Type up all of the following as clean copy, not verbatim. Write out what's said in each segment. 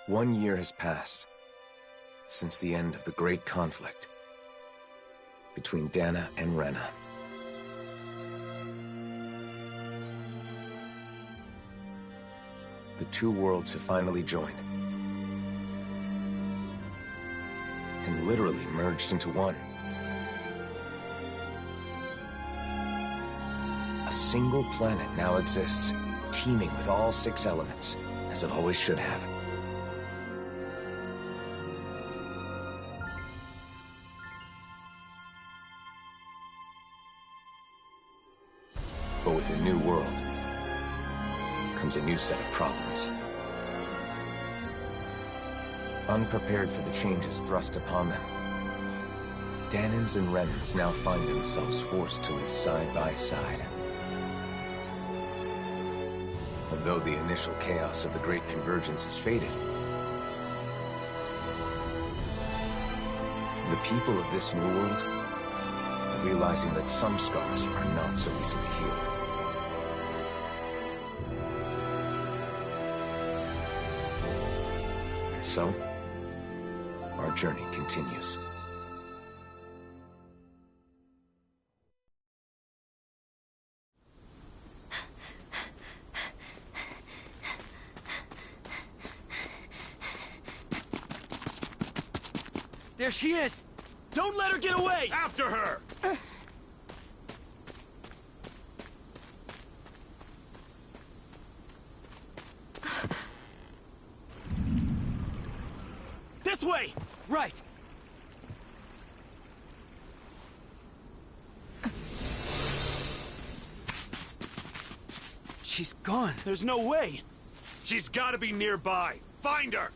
1 year has passed since the end of the great conflict between Dahna and Renan. The two worlds have finally joined and literally merged into one. A single planet now exists, teeming with all 6 elements, as it always should have. But with a new world comes a new set of problems. Unprepared for the changes thrust upon them, Dahnans and Renans now find themselves forced to live side by side. And though the initial chaos of the Great Convergence has faded, the people of this new world are realizing that some scars are not so easily healed. And so, our journey continues. There she is! Don't let her get away! After her! This way! Right! She's gone. There's no way. She's gotta be nearby. Find her!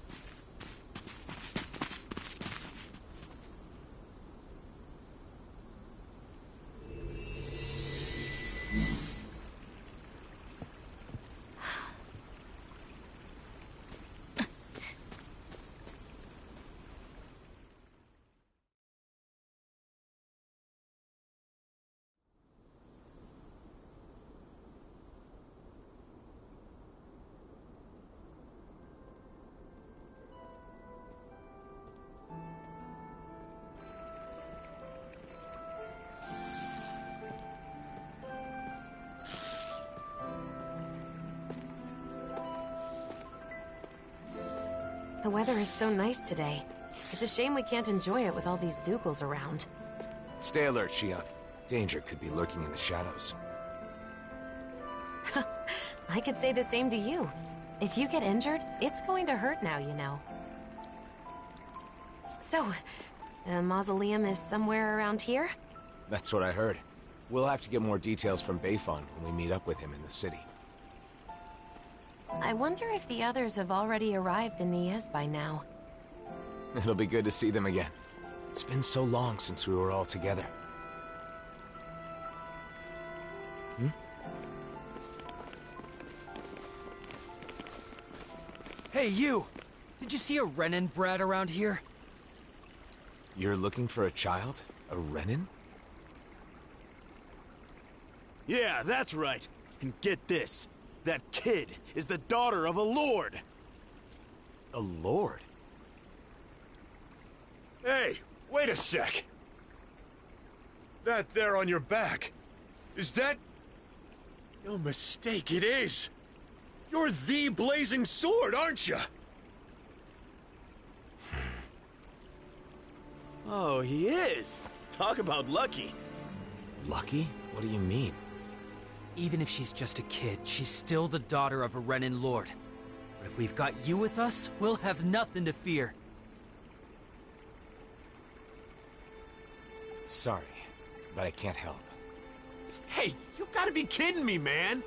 The weather is so nice today. It's a shame we can't enjoy it with all these Zoogles around. Stay alert, Shion. Danger could be lurking in the shadows. I could say the same to you. If you get injured, it's going to hurt now, you know. So, the mausoleum is somewhere around here? That's what I heard. We'll have to get more details from Bayfon when we meet up with him in the city. I wonder if the others have already arrived in Niez by now. It'll be good to see them again. It's been so long since we were all together. Hey, you! Did you see a Renan brat around here? You're looking for a child? A Renan? Yeah, that's right. And get this. That kid is the daughter of a lord. A lord? Hey, wait a sec. That there on your back, is that... No mistake, it is. You're the Blazing Sword, aren't you? Oh, he is. Talk about lucky. Lucky? What do you mean? Even if she's just a kid, she's still the daughter of a Renan lord. But if we've got you with us, we'll have nothing to fear. Sorry, but I can't help. Hey, you gotta be kidding me, man.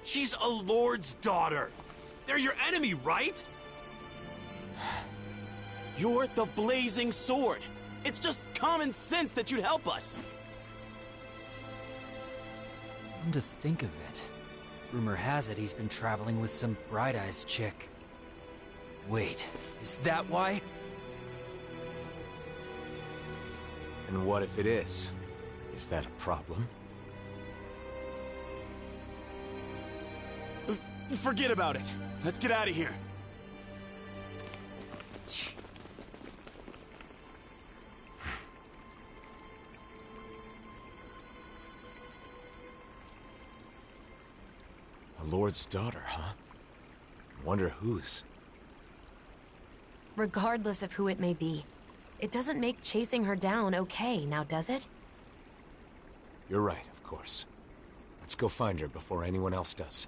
She's a lord's daughter. They're your enemy, right? You're the Blazing Sword. It's just common sense that you'd help us. Come to think of it, rumor has it he's been traveling with some bright-eyes chick. Wait, is that why? And what if it is? Is that a problem? Forget about it. Let's get out of here. A lord's daughter, huh? Wonder whose. Regardless of who it may be, it doesn't make chasing her down okay, now does it? You're right, of course. Let's go find her before anyone else does.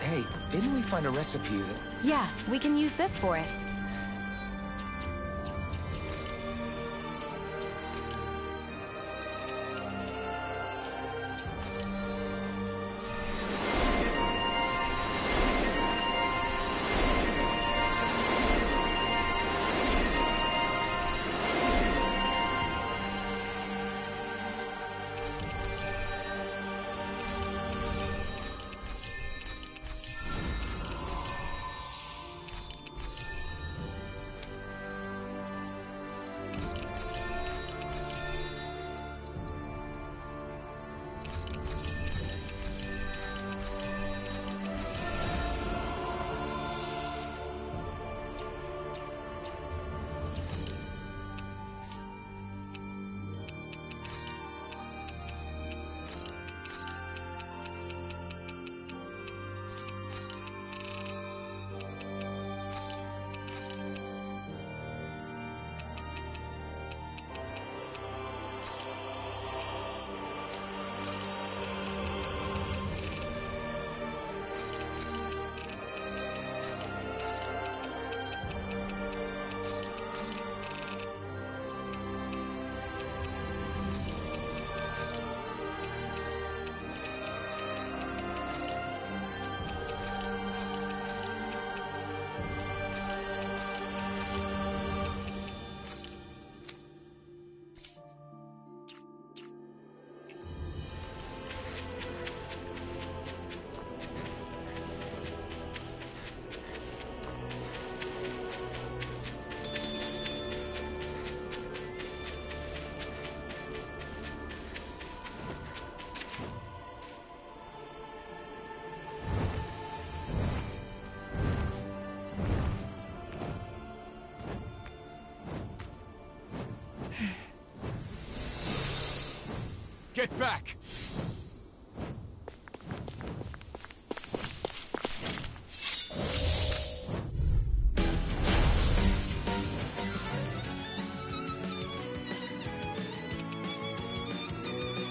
Hey, didn't we find a recipe that... Yeah, we can use this for it. Get back!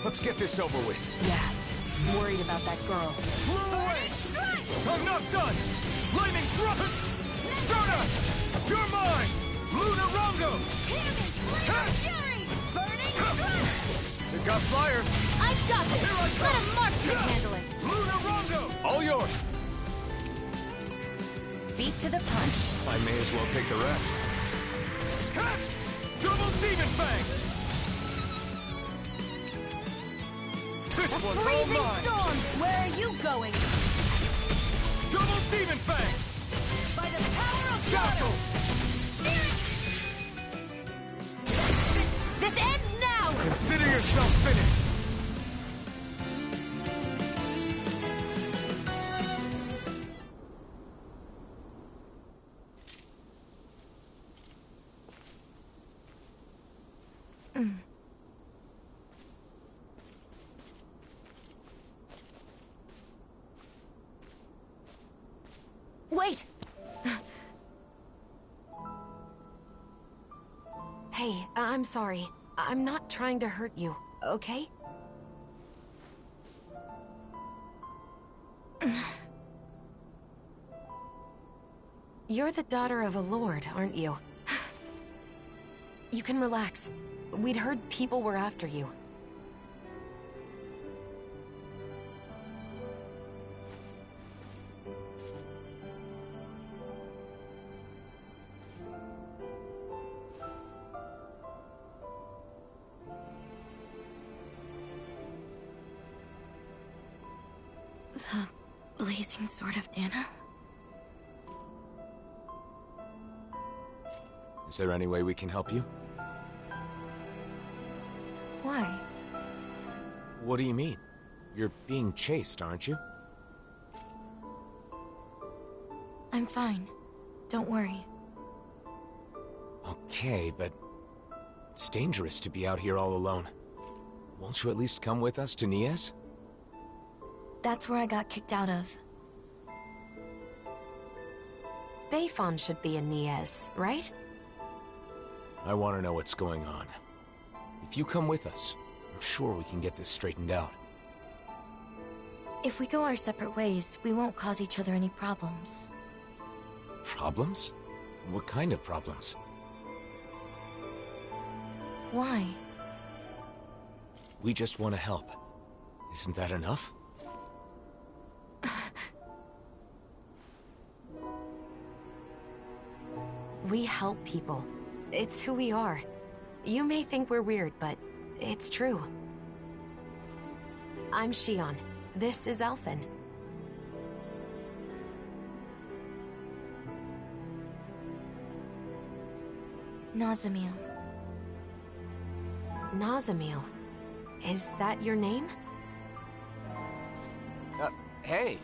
Let's get this over with. Yeah, I'm worried about that girl. Blew away! I'm not done! Lightning thrust! Dahna! You're mine! Luna Rongo! Fury! Burning strike! They got flyers! I've got this! Here I come! Let a marksman handle it! Luna Rongo! All yours! Beat to the punch. I may as well take the rest. Double Demon Fang! This one's all Freezing mine! storm! Where are you going? Double Demon Fang! By the power of Battle! This ends now! Consider yourself finished! Wait! Hey, I'm sorry. I'm not trying to hurt you, okay? You're the daughter of a lord, aren't you? You can relax. We'd heard people were after you. The blazing sword of Dahna? Is there any way we can help you? Why? What do you mean? You're being chased, aren't you? I'm fine. Don't worry. Okay, but it's dangerous to be out here all alone. Won't you at least come with us to Niez? That's where I got kicked out of. Bayfon should be in Niez, right? I want to know what's going on. If you come with us, I'm sure we can get this straightened out. If we go our separate ways, we won't cause each other any problems. Problems? What kind of problems? Why? We just want to help. Isn't that enough? We help people. It's who we are. You may think we're weird, but it's true. I'm Shion. This is Alphen. Nazamil. Nazamil. Is that your name? Hey!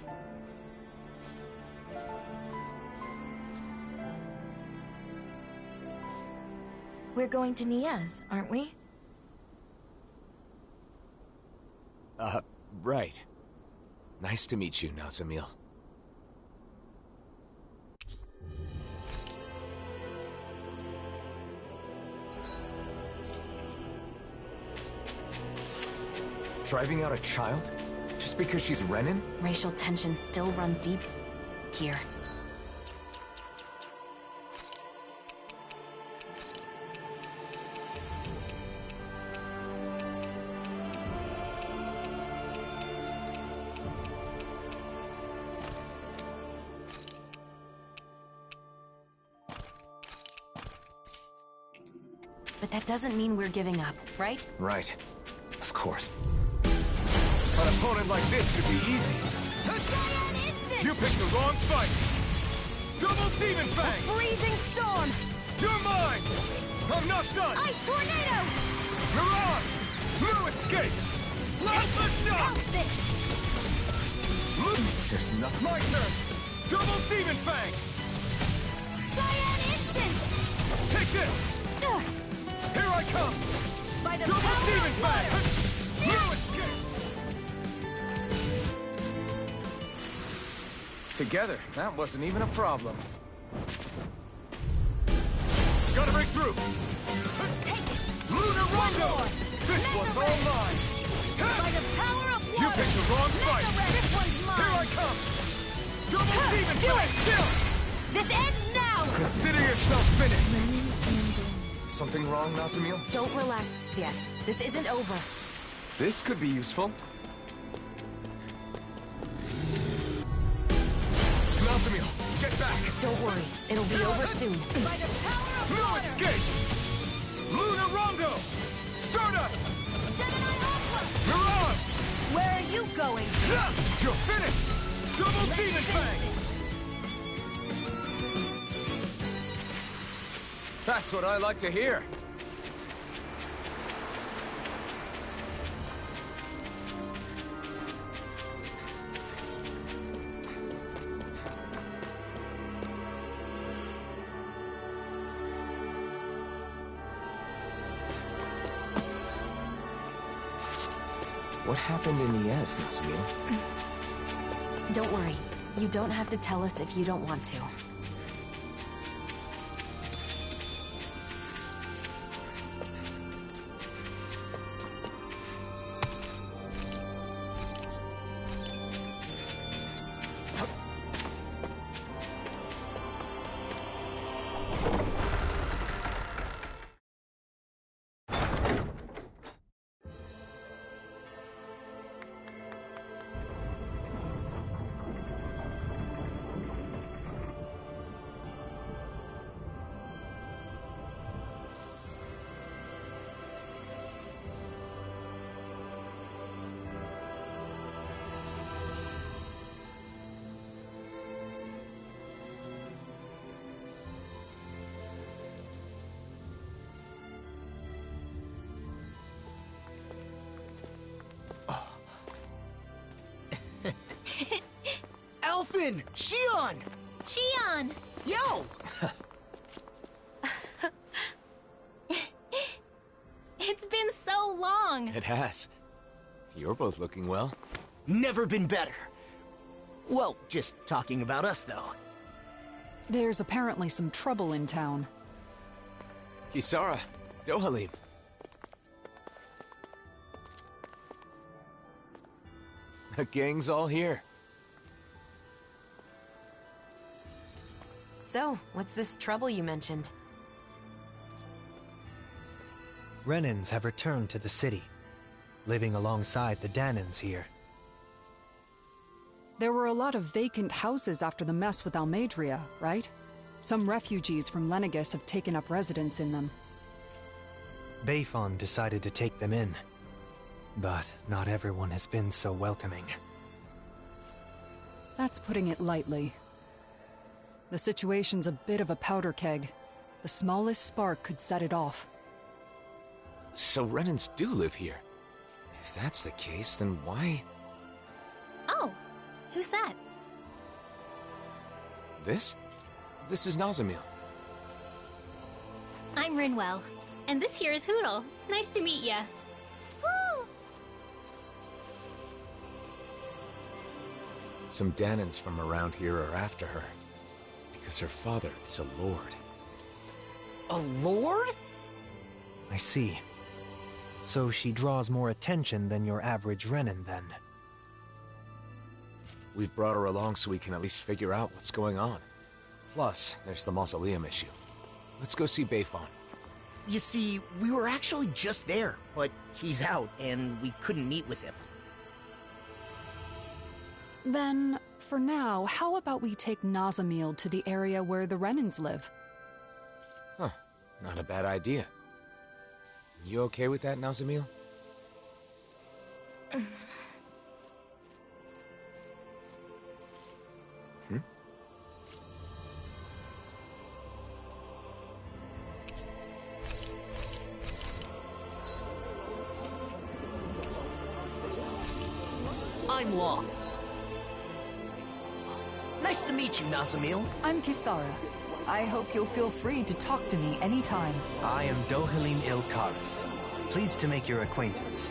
We're going to Niez, aren't we? Right. Nice to meet you, Nazamil. Driving out a child? Just because she's Renan? Racial tensions still run deep here. But that doesn't mean we're giving up, right? Right. Of course. An opponent like this should be easy. You picked the wrong fight! Double Demon Fang! Freezing storm! You're mine! I'm not done! Ice tornado! Renan! No escape! Alpha shot! There's nothing. My turn! Double Demon Fang! Cyan instant! Take this! Here I come! By the Double power Demon of Fang! water! No together. That wasn't even a problem. Gotta break through! Take it! Lunar Rondo! This one's all mine! By the power of water! You picked the wrong fight! This one's mine! Here I come! Double demon fight! This ends now! Consider yourself finished! Something wrong, Nazamil? Don't relax yet. This isn't over. This could be useful. Nazamil, get back! Don't worry. It'll be over soon. By the power of No water! escape! Lunar Rondo! Stardust! Gemini Aqua! You're on! Where are you going? You're finished! Double demon fang! That's what I like to hear. What happened in Iez, Nazamil? Don't worry. You don't have to tell us if you don't want to. Elfin! Shion! Shion! Yo! It's been so long! It has. You're both looking well. Never been better. Well, just talking about us, though. There's apparently some trouble in town. Kisara, Dohalim. The gang's all here. So, what's this trouble you mentioned? Renans have returned to the city, living alongside the Dahnans here. There were a lot of vacant houses after the mess with Almadria, right? Some refugees from Lenegus have taken up residence in them. Bayfon decided to take them in, but not everyone has been so welcoming. That's putting it lightly. The situation's a bit of a powder keg. The smallest spark could set it off. So Renans do live here. If that's the case, then why... Oh, who's that? This? This is Nazamil. I'm Rinwell, and this here is Hootle. Nice to meet ya. Woo! Some Dahnans from around here are after her. Because her father is a lord. A lord? I see. So she draws more attention than your average Renan, then. We've brought her along so we can at least figure out what's going on. Plus, there's the mausoleum issue. Let's go see Bayfon. You see, we were actually just there, but he's out, and we couldn't meet with him. Then, for now, how about we take Nazamil to the area where the Renans live? Huh. Not a bad idea. You okay with that, Nazamil? I'm Law. Nice to meet you, Nazamil. I'm Kisara. I hope you'll feel free to talk to me anytime. I am Dohalim Ilkaris. Pleased to make your acquaintance.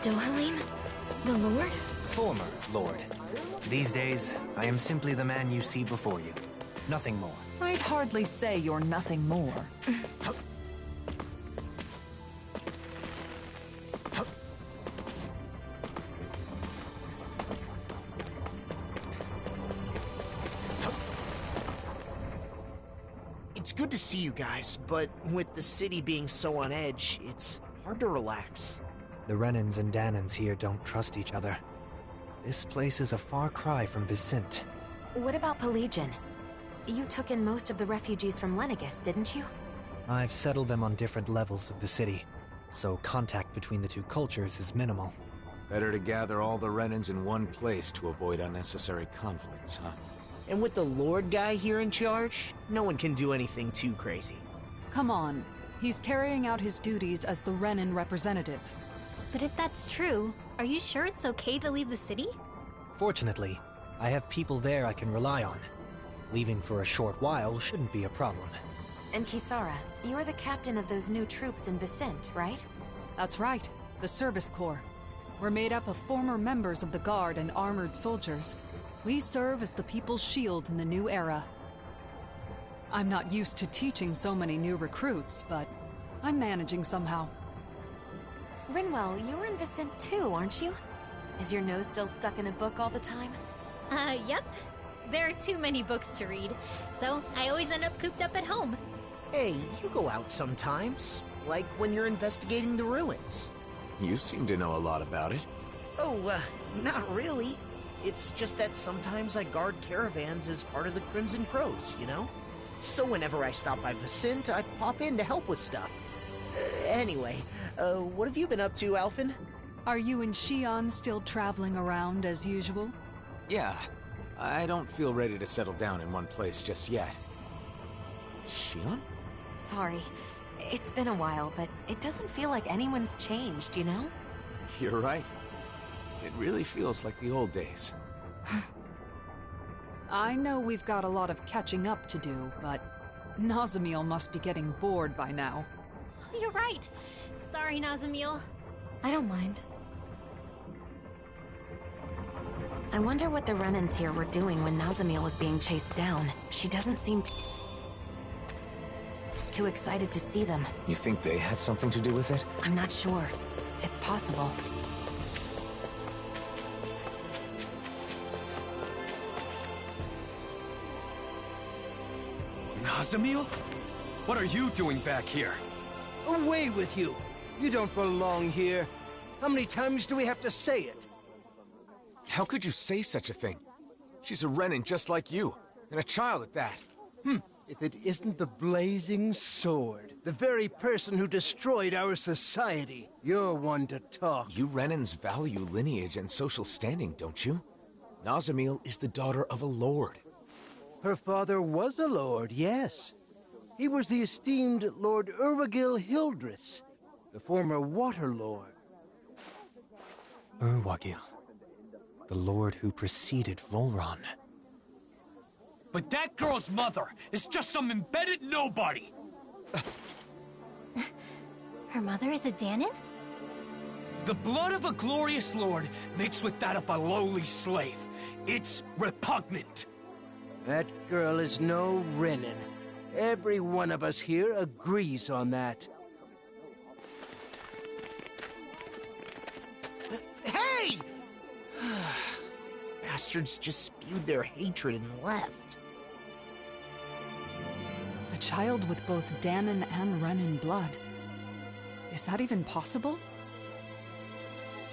Dohalim? The Lord? Former Lord. These days, I am simply the man you see before you. Nothing more. I'd hardly say you're nothing more. It's good to see you guys, but with the city being so on edge, it's hard to relax. The Renans and Dahnans here don't trust each other. This place is a far cry from Vicente. What about Pelagian? You took in most of the refugees from Lenegis, didn't you? I've settled them on different levels of the city, so contact between the two cultures is minimal. Better to gather all the Renans in one place to avoid unnecessary conflicts, huh? And with the Lord guy here in charge, no one can do anything too crazy. Come on. He's carrying out his duties as the Renan representative. But if that's true, are you sure it's okay to leave the city? Fortunately, I have people there I can rely on. Leaving for a short while shouldn't be a problem. And Kisara, you're the captain of those new troops in Vicente, right? That's right, the Service Corps. We're made up of former members of the Guard and armored soldiers. We serve as the people's shield in the new era. I'm not used to teaching so many new recruits, but I'm managing somehow. Rinwell, you're in Vicente too, aren't you? Is your nose still stuck in a book all the time? Yep. There are too many books to read, so I always end up cooped up at home. Hey, you go out sometimes, like when you're investigating the ruins. You seem to know a lot about it. Oh, not really. It's just that sometimes I guard caravans as part of the Crimson Crows, you know? So whenever I stop by Vicente, I pop in to help with stuff. Anyway, what have you been up to, Alphen? Are you and Shion still traveling around as usual? Yeah, I don't feel ready to settle down in one place just yet. Shion? Sorry. It's been a while, but it doesn't feel like anyone's changed, you know? You're right. It really feels like the old days. I know we've got a lot of catching up to do, but Nazamiel must be getting bored by now. You're right. Sorry, Nazamiel. I don't mind. I wonder what the Renans here were doing when Nazamiel was being chased down. She doesn't seem too excited to see them. You think they had something to do with it? I'm not sure. It's possible. Nazamiel? What are you doing back here? Away with you! You don't belong here. How many times do we have to say it? How could you say such a thing? She's a Renan just like you, and a child at that. If it isn't the blazing sword, the very person who destroyed our society, you're one to talk. You Renans value lineage and social standing, don't you? Nazamiel is the daughter of a lord. Her father was a lord, yes. He was the esteemed Lord Urwagil Hildress, the former Water Lord. Urwagil, the lord who preceded Volron. But that girl's mother is just some embedded nobody! Her mother is a Dahnan? The blood of a glorious lord mixed with that of a lowly slave. It's repugnant. That girl is no Renan. Every one of us here agrees on that. Hey! Bastards just spewed their hatred and left. A child with both Dahnan and Renan blood. Is that even possible?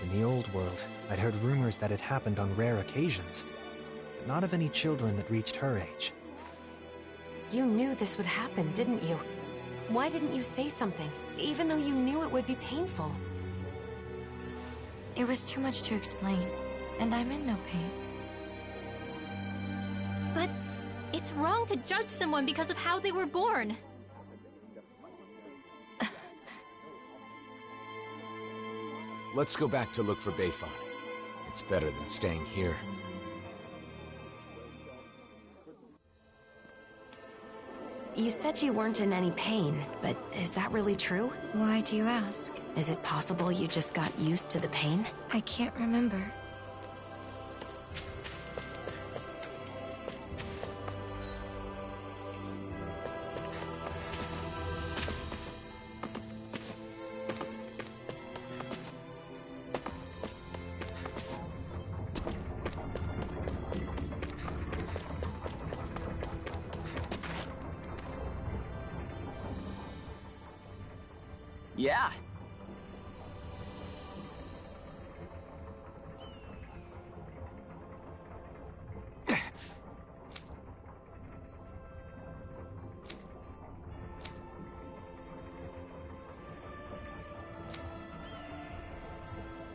In the old world, I'd heard rumors that it happened on rare occasions, but not of any children that reached her age. You knew this would happen, didn't you? Why didn't you say something, even though you knew it would be painful? It was too much to explain, and I'm in no pain. But it's wrong to judge someone because of how they were born. Let's go back to look for Bayfon. It's better than staying here. You said you weren't in any pain, but is that really true? Why do you ask? Is it possible you just got used to the pain? I can't remember. Yeah.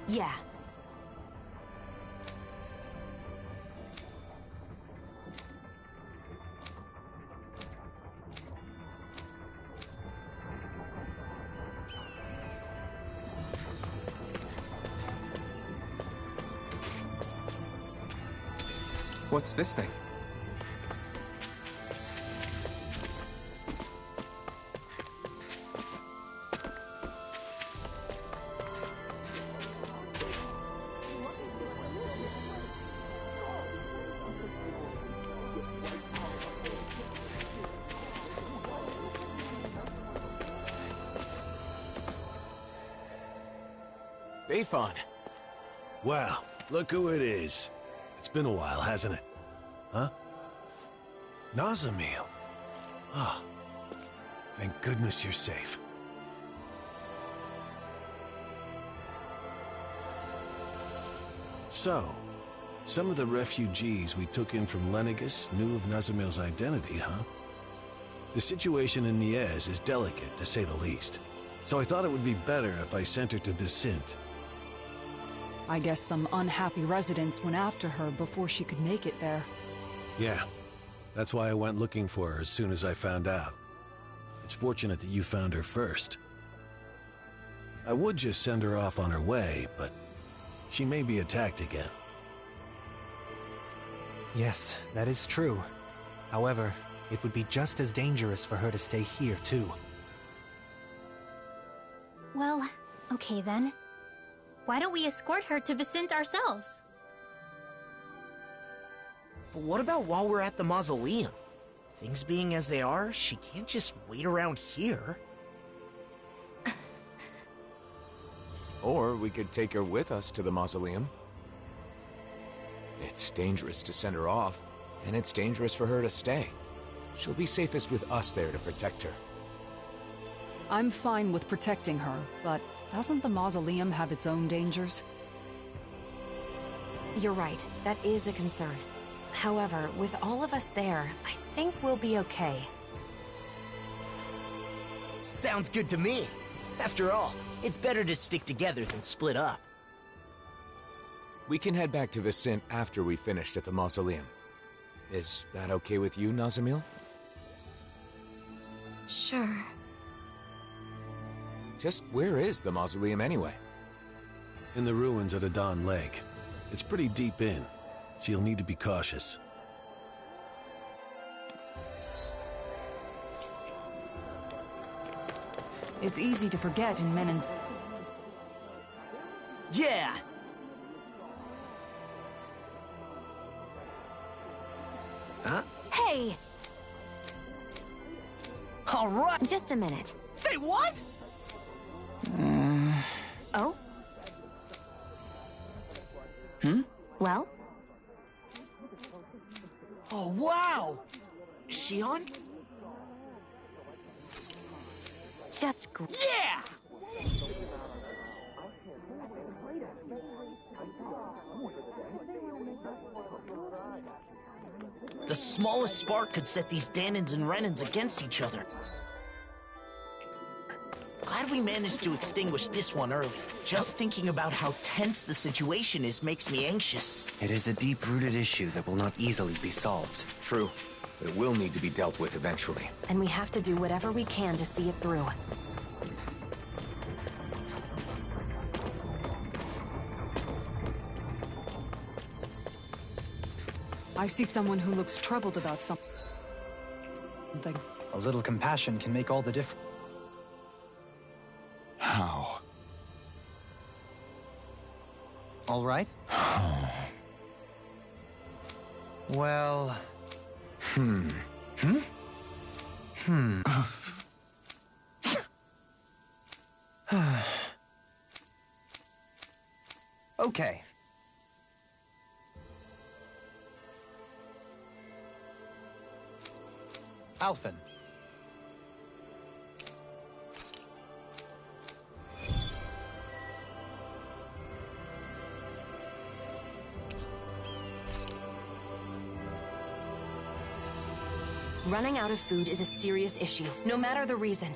Yeah. What's this thing? Bayfon. Wow, look who it is. It's been a while, hasn't it? Huh? Nazamil. Ah, thank goodness you're safe. So, some of the refugees we took in from Lenegus knew of Nazamil's identity, huh? The situation in Niez is delicate, to say the least. So I thought it would be better if I sent her to Vicente. I guess some unhappy residents went after her before she could make it there. Yeah, that's why I went looking for her as soon as I found out. It's fortunate that you found her first. I would just send her off on her way, but she may be attacked again. Yes, that is true. However, it would be just as dangerous for her to stay here, too. Well, okay then. Why don't we escort her to Vicente ourselves? But what about while we're at the mausoleum? Things being as they are, she can't just wait around here. Or we could take her with us to the mausoleum. It's dangerous to send her off, and it's dangerous for her to stay. She'll be safest with us there to protect her. I'm fine with protecting her, but doesn't the mausoleum have its own dangers? You're right, that is a concern. However, with all of us there, I think we'll be okay. Sounds good to me. After all, it's better to stick together than split up. We can head back to Vicente after we finished at the mausoleum. Is that okay with you, Nazamil? Sure. Just where is the mausoleum anyway? In the ruins at Adon Lake. It's pretty deep in, so you'll need to be cautious. It's easy to forget in Menen's... Yeah! Huh? Hey! All right! Just a minute. Say what? Oh? Well? Oh, wow! Shion? Just Yeah! The smallest spark could set these Dahnans and Renans against each other. Glad we managed to extinguish this one early. Just thinking about how tense the situation is makes me anxious. It is a deep-rooted issue that will not easily be solved. True, but it will need to be dealt with eventually. And we have to do whatever we can to see it through. I see someone who looks troubled about something. A little compassion can make all the difference. How? All right? Well... Okay. Alphen. Running out of food is a serious issue, no matter the reason.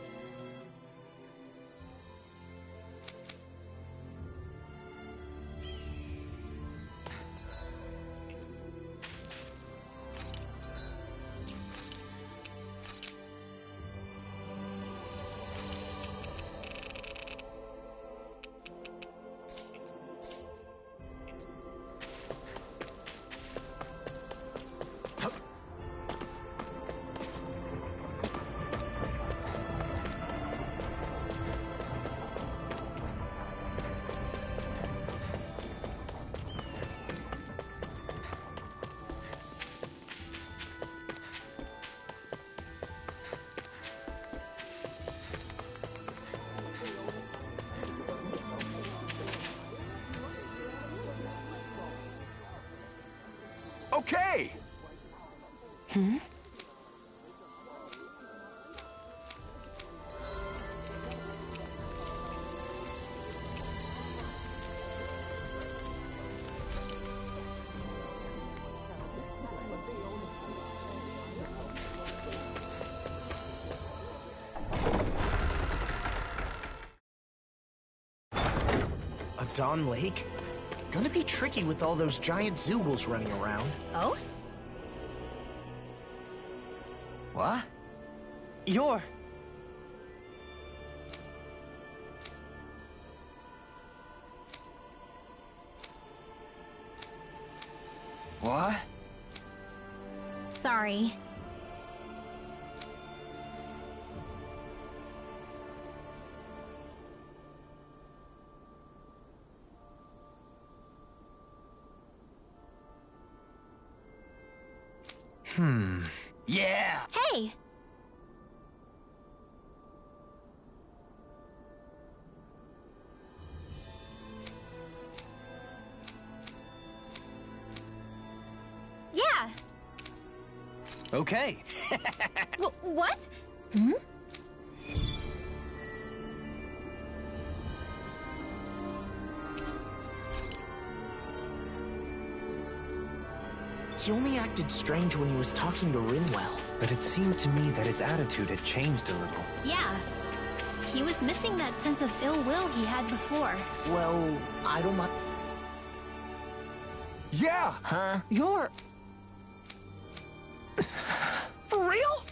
Okay! A Dawn Lake? Gonna be tricky with all those giant Zoogles running around. Oh? What? You're... What? Sorry. Yeah! Hey! Yeah! Okay. What? He only acted strange when he was talking to Rinwell. But it seemed to me that his attitude had changed a little. Yeah. He was missing that sense of ill will he had before. Well, I don't like... Yeah! Huh? You're... For real?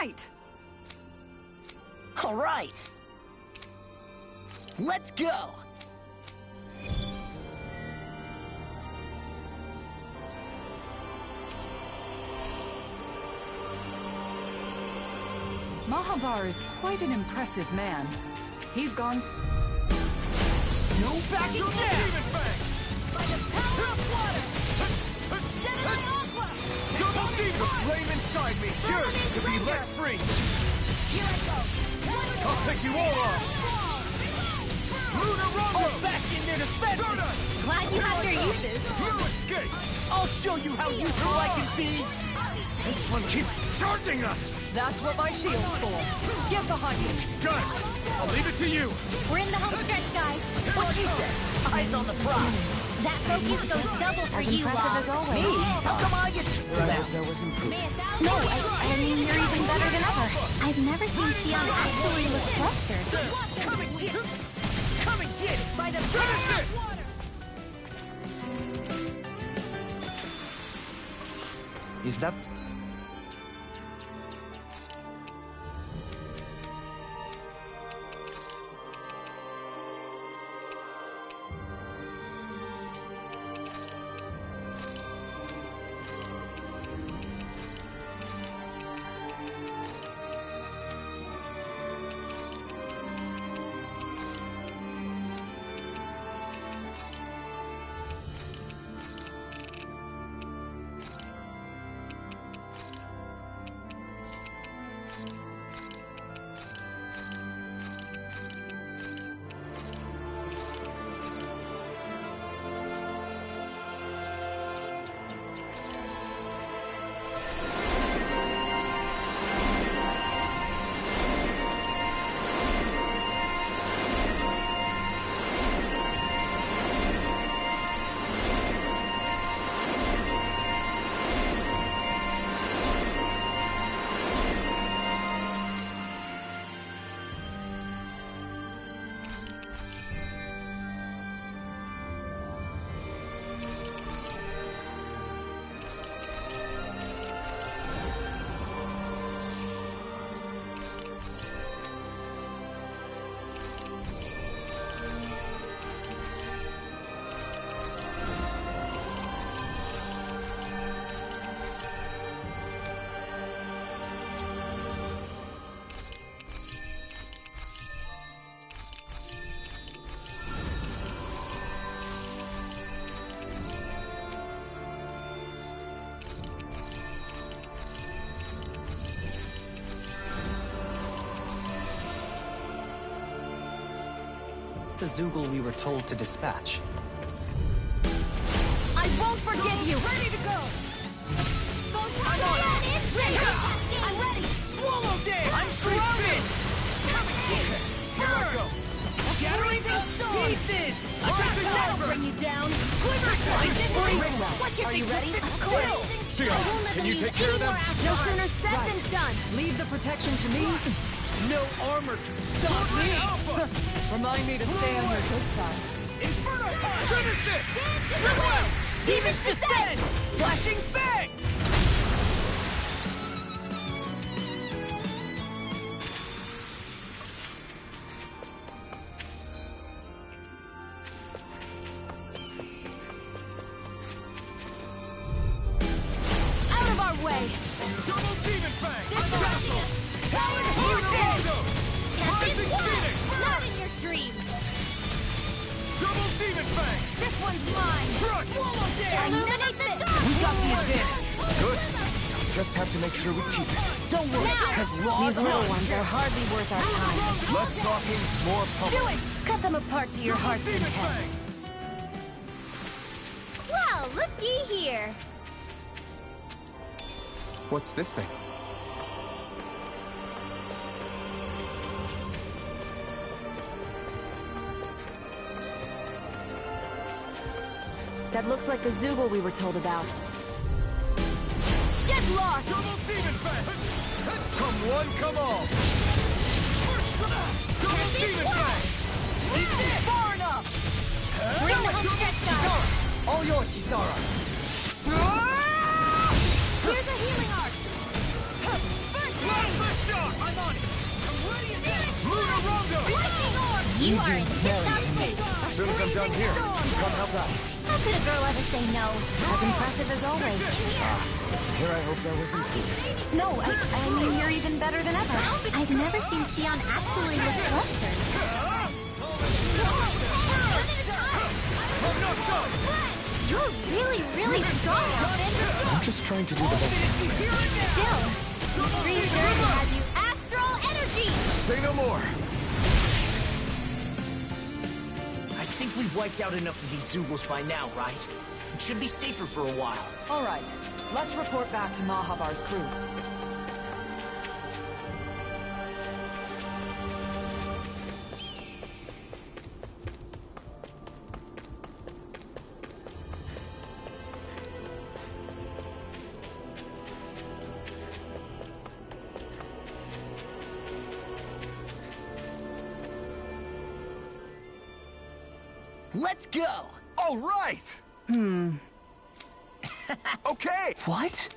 right! All right. Let's go! Mahavar is quite an impressive man. He's gone... No backing down! By the power of water! General Aqua! Double demon flame inside me! Yours to be let free! Here I go! I'll take you all on! Lunar Rondo! Back in there to defend me! Glad you have your uses. Blue escape! I'll show you how useful I can be! This one keeps charging us! That's what my shield's for. Get behind me. Got it! I'll leave it to you! We're in the home stretch, guys. What she said? Eyes on the prize! That focus goes double for you, Impressive as always. Me? How come I get... There was improvement. No, I mean, you're even better than ever. I've never seen Tion actually look flustered. Come and get it! Come and get it! By the Finish it! Is that... the Zoogle we were told to dispatch? I won't forgive you! Ready to go! I'm on it! Ready! I'm ready! Swallow damn! I'm surrounded! Here I go! Shattering to pieces! That'll bring you down! Quiver! Are you ready? Can you take care of them? No sooner said than done! Leave the protection to me. No armor can stop me! Remind me to stay on your good side. Inferno! Finish it! Demons descend! Flashing fang! Out of our way! Double demon fang! Not in your dreams! Double demon fang! This one's mine! Crush! Swallow damn! Illuminate the dark! We got the advantage! Good. Just have to make sure we keep it. Don't worry, because these little ones are hardly worth our time. Less talking, more pumping. Do it! Cut them apart to your heart's Demon content. fang! Well, looky here. What's this thing? That looks like the Zoogle we were told about. Get lost! Double demon fang! Come one, come all! Double demon fang! Far enough! Bring the projectile! All yours, Kisara! Here's a healing arc! Last shot! I'm on it! I'm ready as that! Luna Rondo! Lightning orb! You are in tip-top shape. As soon as I'm done here, come help out. How could a girl ever say no? As impressive as always. Here I hope that was included. No, I mean, you're even better than ever. I've never seen Shion actually look flustered. I'm not done! You're really strong, Elfin. I'm just trying to do the best. Still, Green Derby has you astral energy. Say no more! I think we've wiped out enough of these Zoogles by now, right? It should be safer for a while. All right, let's report back to Mahabar's crew. Let's go! All right! Okay! What?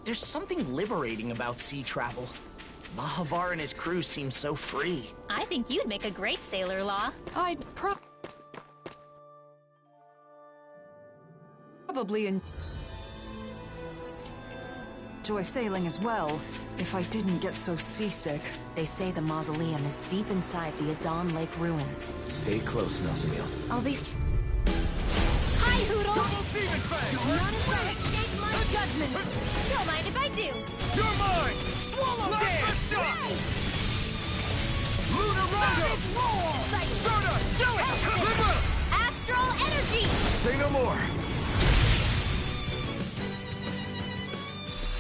There's something liberating about sea travel. Mahavar and his crew seem so free. I think you'd make a great sailor, Law. I'd probably enjoy sailing as well, if I didn't get so seasick. They say the mausoleum is deep inside the Adon Lake ruins. Stay close, Nasamil. I'll be... Hi, Hoodle. Double demon fang! None will escape my judgment. Don't mind if I do. You're mine! Swallow damn! Shot! Luna Rondo! Stardust! Do it! Liver! Astral energy. Say no more!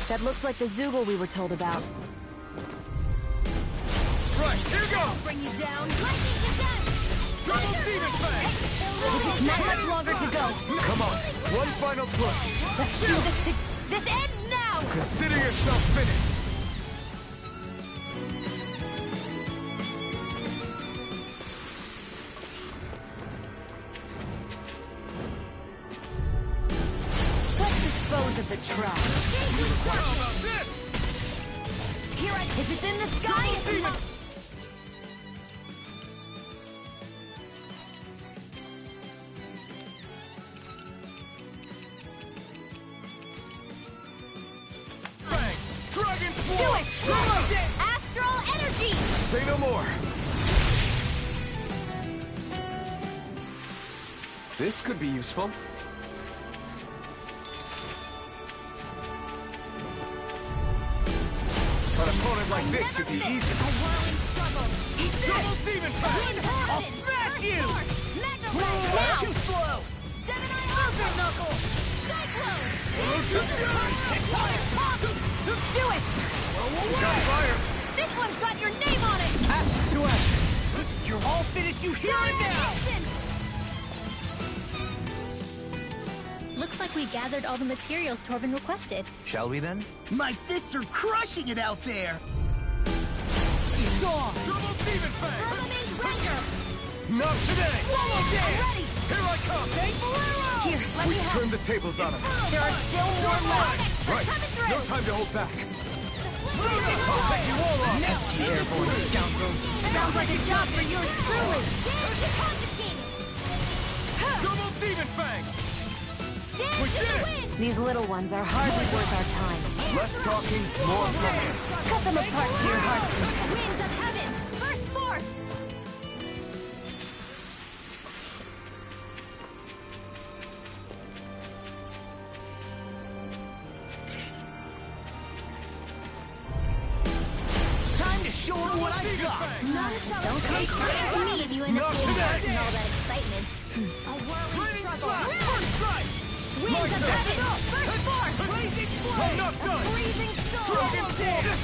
That looks like the Zoogle we were told about. Right, here goes! Bring you down. Lightning descent. Double demon fang! Not much longer to go. Come on, one final push. Let's do this to... This ends now! Consider yourself finished. Let's dispose of the trash. How about this? Here if it's in the sky, it's demon! Bang! Dragon Swarm! Do it! Astral energy. Say no more. This could be useful. An opponent like this should be easy. A whirling struggle. Eat double demon fang! I'll smash you! Now! Too slow! Gemini Ultra Knuckle! Cyclone! Do it! Got fire! This one's got your name on it! Ash to ash! I'll finish you here and now! Looks like we gathered all the materials Torvin requested. Shall we then? My fists are crushing it out there! It's gone! Double demon fang! Permanent Ranger! Not today! Swallow I'm Dance! ready! Here I come! Take Bolero! Here, let me help. Turn the tables on him. There are still more left. Right. Coming through. No time to hold back. I'll take you all off. The airborne scoundrels. Sounds like a job for yours truly. Double demon fang! We did it! These little ones are hardly worth our time. Less talking, more coming. Cut them apart to your heart. Winds of heaven. First forth. Time to show them what I got! Don't take credit to me if you end up getting hurt in all that excitement. A whirling struggle. Winds of heaven. First forth. Blazing I'm flame! not done! Freezing storm. Dragon Force!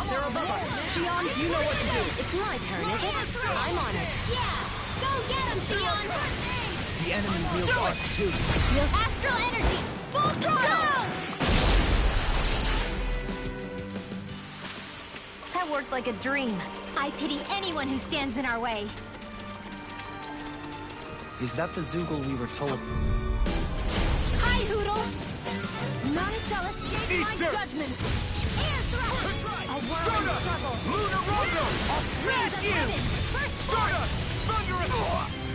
They're above us. Shion, you know what to do. It's my turn, is it? I'm on it. Yeah. Go get him, Shion. The enemy wields Arc too. Astral energy. Full throttle. That worked like a dream. I pity anyone who stands in our way. Is that the Zoogle we were told? Hi, Hoodle. None shall escape my Easter. judgment. Air thrust. A whirling Stardust! struggle. Lunar Rondo! I'll smash you. First forth. Stardust! Thunderous!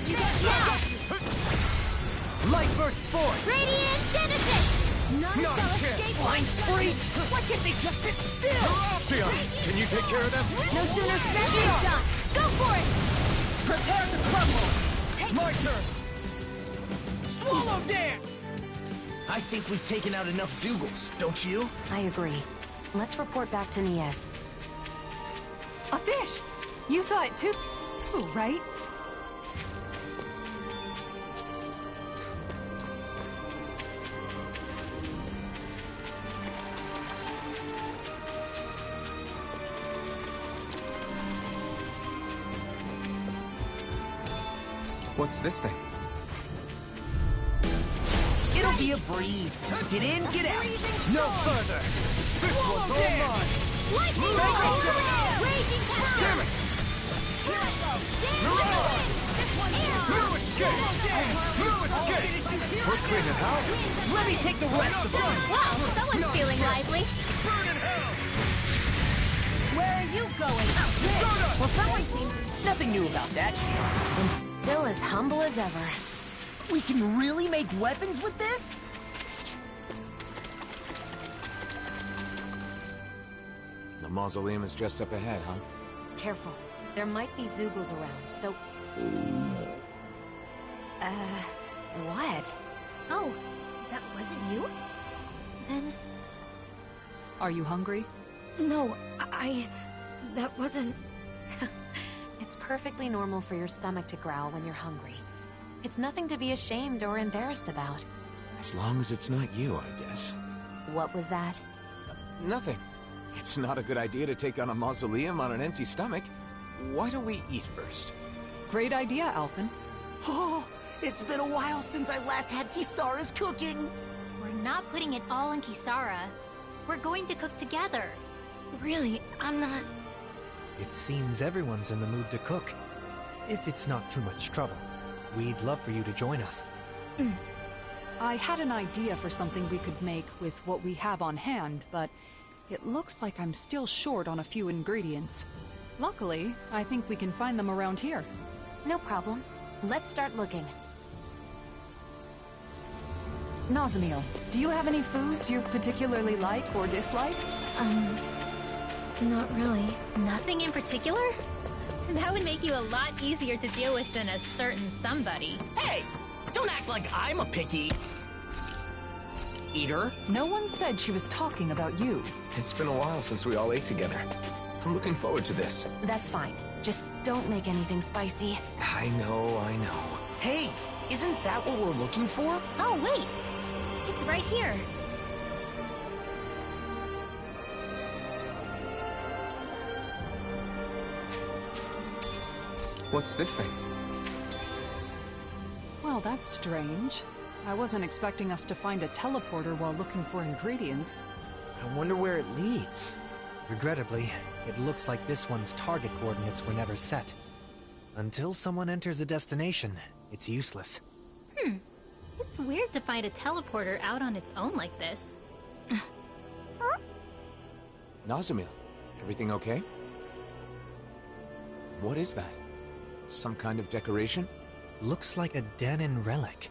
You got down. Light burst forth! Radiant Genesis. None Not shall a chance. escape Flying my spree! judgment. Why can't they just sit still? Sion, can you take care of them? No sooner said than done. Go for it. Prepare to crumble! My turn! Swallow Dance! I think we've taken out enough Zoogles, don't you? I agree. Let's report back to Nies. A fish! You saw it too, right? What's this thing? It'll be a breeze. Get in, get out. No further. This one's all mine! Lightning Make bolt. up to it. Raging Tempest. Damn it! Here I go. Mirage! This one's mine. No escape! No escape! We're cleaning house! Let me take the rest of them. Wow, someone's feeling lively. Burn in hell! Where are you going? Stardust! Well, someone seems... Nothing new about that. Still as humble as ever. We can really make weapons with this? The mausoleum is just up ahead, huh? Careful. There might be Zoogles around, so... what? Oh, that wasn't you? Then... Are you hungry? No, that wasn't... It's perfectly normal for your stomach to growl when you're hungry. It's nothing to be ashamed or embarrassed about. As long as it's not you, I guess. What was that? Nothing. It's not a good idea to take on a mausoleum on an empty stomach. Why don't we eat first? Great idea, Alphen. Oh, it's been a while since I last had Kisara's cooking. We're not putting it all on Kisara. We're going to cook together. Really, I'm not... It seems everyone's in the mood to cook. If it's not too much trouble, we'd love for you to join us. I had an idea for something we could make with what we have on hand, but it looks like I'm still short on a few ingredients. Luckily, I think we can find them around here. No problem. Let's start looking. Nazamiel, do you have any foods you particularly like or dislike? Not really. Nothing in particular? That would make you a lot easier to deal with than a certain somebody. Hey, Don't act like I'm a picky eater. No one said she was talking about you. It's been a while since we all ate together. I'm looking forward to this. That's fine. Just don't make anything spicy. I know. Hey, isn't that what we're looking for? Oh, wait. It's right here. What's this thing? Well, that's strange. I wasn't expecting us to find a teleporter while looking for ingredients. I wonder where it leads. Regrettably, it looks like this one's target coordinates were never set. Until someone enters a destination, it's useless. It's weird to find a teleporter out on its own like this. Nazamil, everything okay? What is that? Some kind of decoration? Looks like a Dahnan relic.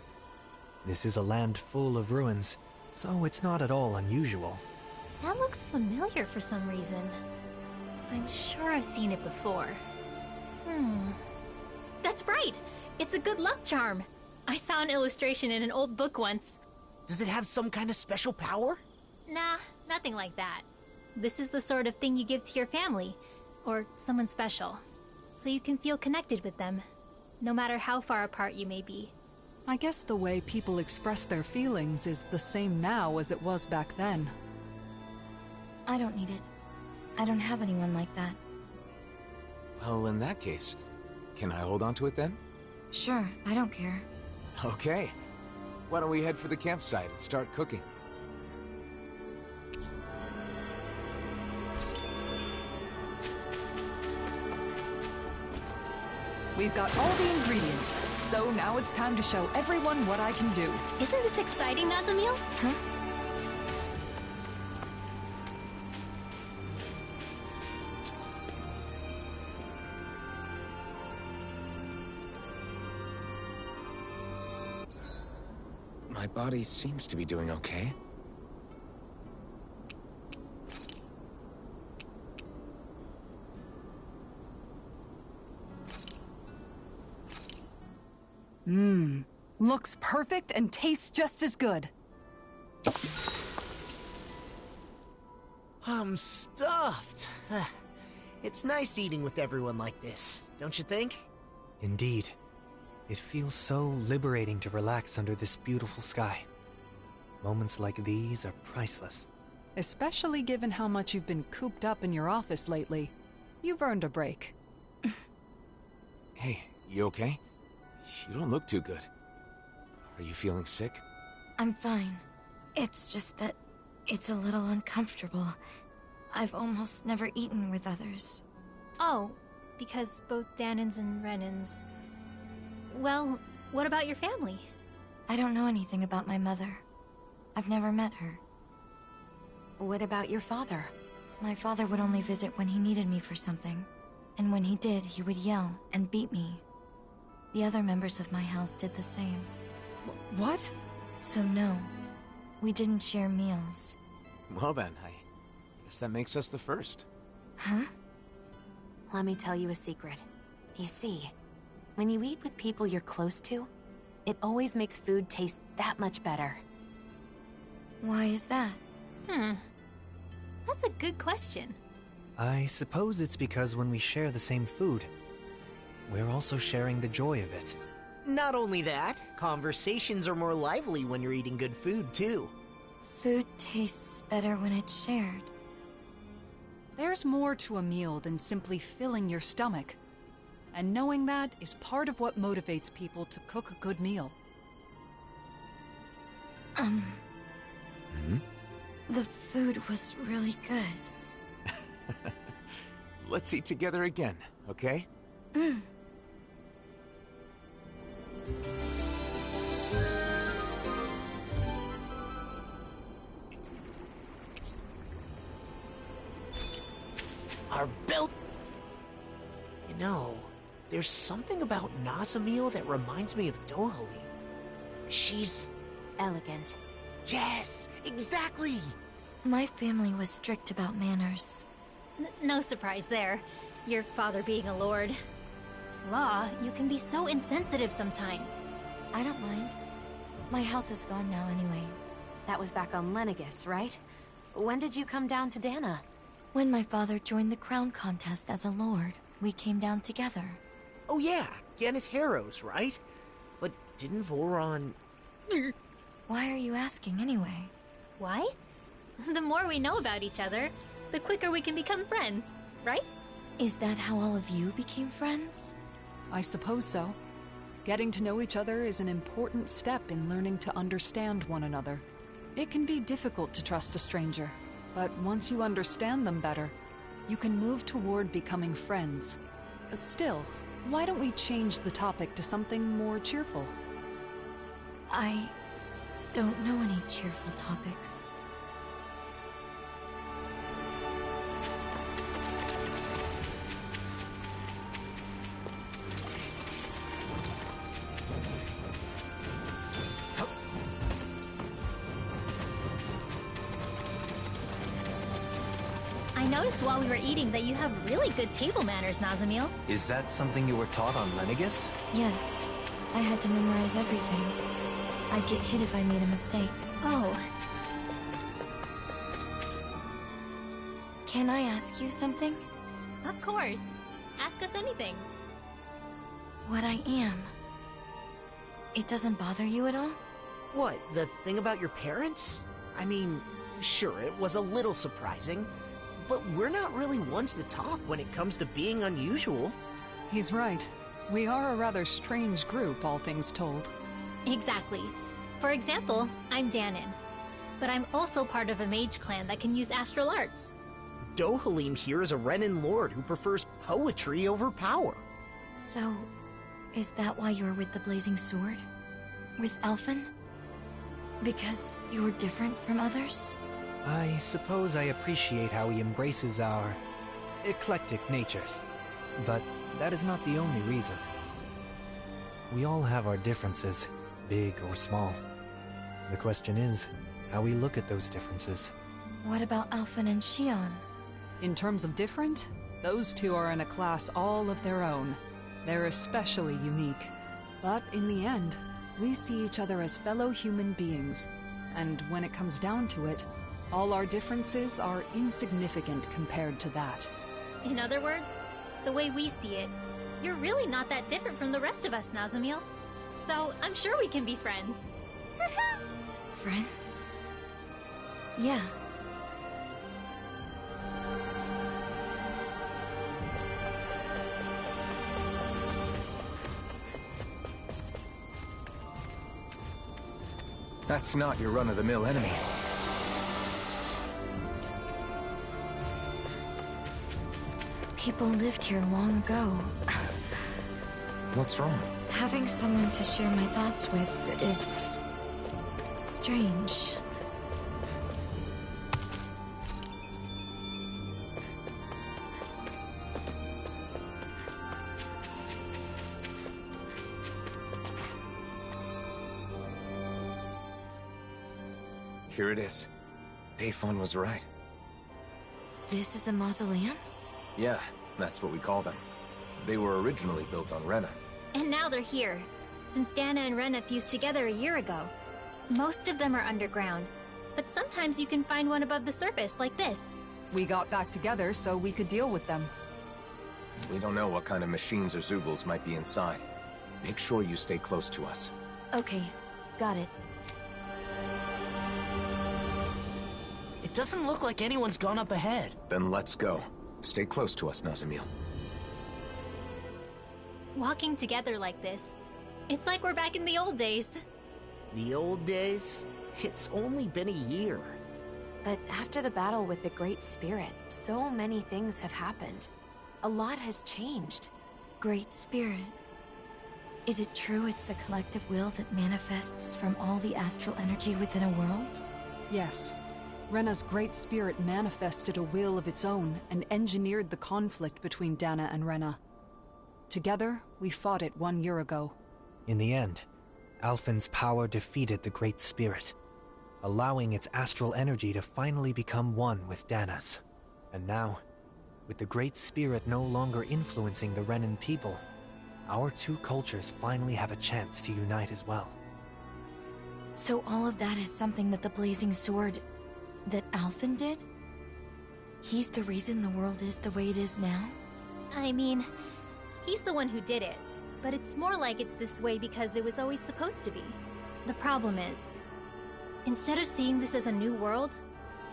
This is a land full of ruins, so it's not at all unusual. That looks familiar for some reason. I'm sure I've seen it before. That's right! It's a good luck charm! I saw an illustration in an old book once. Does it have some kind of special power? Nah, nothing like that. This is the sort of thing you give to your family, or someone special, so you can feel connected with them, no matter how far apart you may be. I guess the way people express their feelings is the same now as it was back then. I don't need it. I don't have anyone like that. Well, in that case, can I hold on to it then? Sure, I don't care. Okay. Why don't we head for the campsite and start cooking? We've got all the ingredients, so now it's time to show everyone what I can do. Isn't this exciting, Nazamil? Huh? My body seems to be doing okay. Looks perfect and tastes just as good. I'm stuffed. It's nice eating with everyone like this, don't you think? Indeed. It feels so liberating to relax under this beautiful sky. Moments like these are priceless. Especially given how much you've been cooped up in your office lately. You've earned a break. Hey, you okay? You don't look too good. Are you feeling sick? I'm fine. It's just that it's a little uncomfortable. I've almost never eaten with others. Oh, because both Dahnans and Renans... Well, what about your family? I don't know anything about my mother. I've never met her. What about your father? My father would only visit when he needed me for something. And when he did, he would yell and beat me. The other members of my house did the same. What? So no, we didn't share meals. Well then, I guess that makes us the first. Huh? Let me tell you a secret. You see, when you eat with people you're close to, it always makes food taste that much better. Why is that? That's a good question. I suppose it's because when we share the same food, we're also sharing the joy of it. Not only that, conversations are more lively when you're eating good food, too. Food tastes better when it's shared. There's more to a meal than simply filling your stomach. And knowing that is part of what motivates people to cook a good meal. The food was really good. Let's eat together again, okay? Our belt... You know, there's something about Nazamil that reminds me of Dohalie. She's... Elegant. Yes, exactly! My family was strict about manners. No surprise there. Your father being a lord. Law, you can be so insensitive sometimes. I don't mind. My house is gone now anyway. That was back on Lenegis, right? When did you come down to Dahna? When my father joined the crown contest as a lord, we came down together. Oh yeah, Ganeth Harrows, right? But didn't Voron... Why are you asking anyway? Why? The more we know about each other, the quicker we can become friends, right? Is that how all of you became friends? I suppose so. Getting to know each other is an important step in learning to understand one another. It can be difficult to trust a stranger, but once you understand them better, you can move toward becoming friends. Still, why don't we change the topic to something more cheerful? I don't know any cheerful topics. I noticed while we were eating that you have really good table manners, Nazamil. Is that something you were taught on Lenegis? Yes. I had to memorize everything. I'd get hit if I made a mistake. Oh. Can I ask you something? Of course. Ask us anything. What I am. It doesn't bother you at all? What, the thing about your parents? I mean, sure, it was a little surprising, but we're not really ones to talk when it comes to being unusual. He's right. We are a rather strange group, all things told. Exactly. For example, I'm Dahnan, but I'm also part of a mage clan that can use astral arts. Dohalim here is a Renan lord who prefers poetry over power. So, is that why you're with the Blazing Sword? With Alphen? Because you were different from others? I suppose I appreciate how he embraces our eclectic natures. But that is not the only reason. We all have our differences, big or small. The question is, how we look at those differences. What about Alphen and Shion? In terms of different, those two are in a class all of their own. They're especially unique. But in the end, we see each other as fellow human beings. And when it comes down to it, all our differences are insignificant compared to that. In other words, the way we see it, you're really not that different from the rest of us, Nazamil. So I'm sure we can be friends. Friends? Yeah. That's not your run-of-the-mill enemy. People lived here long ago. What's wrong? Having someone to share my thoughts with is... strange. Here it is. Dayfon was right. This is a mausoleum? Yeah, that's what we call them. They were originally built on Renan. And now they're here, since Dahna and Renan fused together a year ago. Most of them are underground, but sometimes you can find one above the surface, like this. We got back together so we could deal with them. We don't know what kind of machines or Zoogles might be inside. Make sure you stay close to us. Okay, got it. It doesn't look like anyone's gone up ahead. Then let's go. Stay close to us, Nazamil. Walking together like this, it's like we're back in the old days. The old days? It's only been a year. But after the battle with the Great Spirit, so many things have happened. A lot has changed. Great Spirit. Is it true it's the collective will that manifests from all the astral energy within a world? Yes. Rena's Great Spirit manifested a will of its own and engineered the conflict between Dahna and Rena. Together, we fought it 1 year ago. In the end, Alphen's power defeated the Great Spirit, allowing its astral energy to finally become one with Dahna's. And now, with the Great Spirit no longer influencing the Renan people, our two cultures finally have a chance to unite as well. So all of that is something that the Blazing Sword... that Alphen did? He's the reason the world is the way it is now? I mean, he's the one who did it, but it's more like it's this way because it was always supposed to be. The problem is, instead of seeing this as a new world,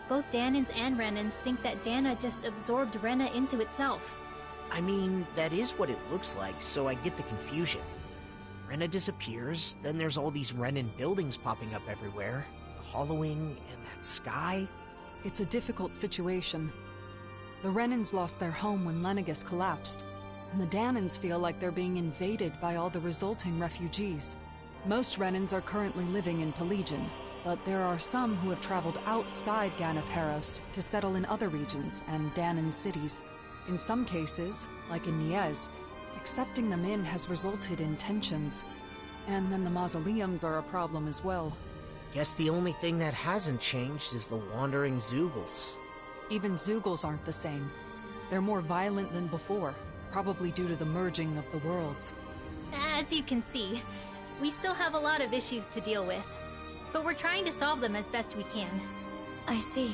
both Dahnans and Renans think that Dahna just absorbed Rena into itself. I mean, that is what it looks like, so I get the confusion. Rena disappears, then there's all these Renan buildings popping up everywhere, the hollowing, and that sky. It's a difficult situation. The Renans lost their home when Lenegus collapsed, and the Dahnans feel like they're being invaded by all the resulting refugees. Most Renans are currently living in Pelegion, but there are some who have traveled outside Ganatheros to settle in other regions and Dahnan cities. In some cases, like in Niez, accepting them in has resulted in tensions. And then the mausoleums are a problem as well. Guess the only thing that hasn't changed is the wandering Zeugles. Even Zeugles aren't the same. They're more violent than before, probably due to the merging of the worlds. As you can see, we still have a lot of issues to deal with, but we're trying to solve them as best we can. I see.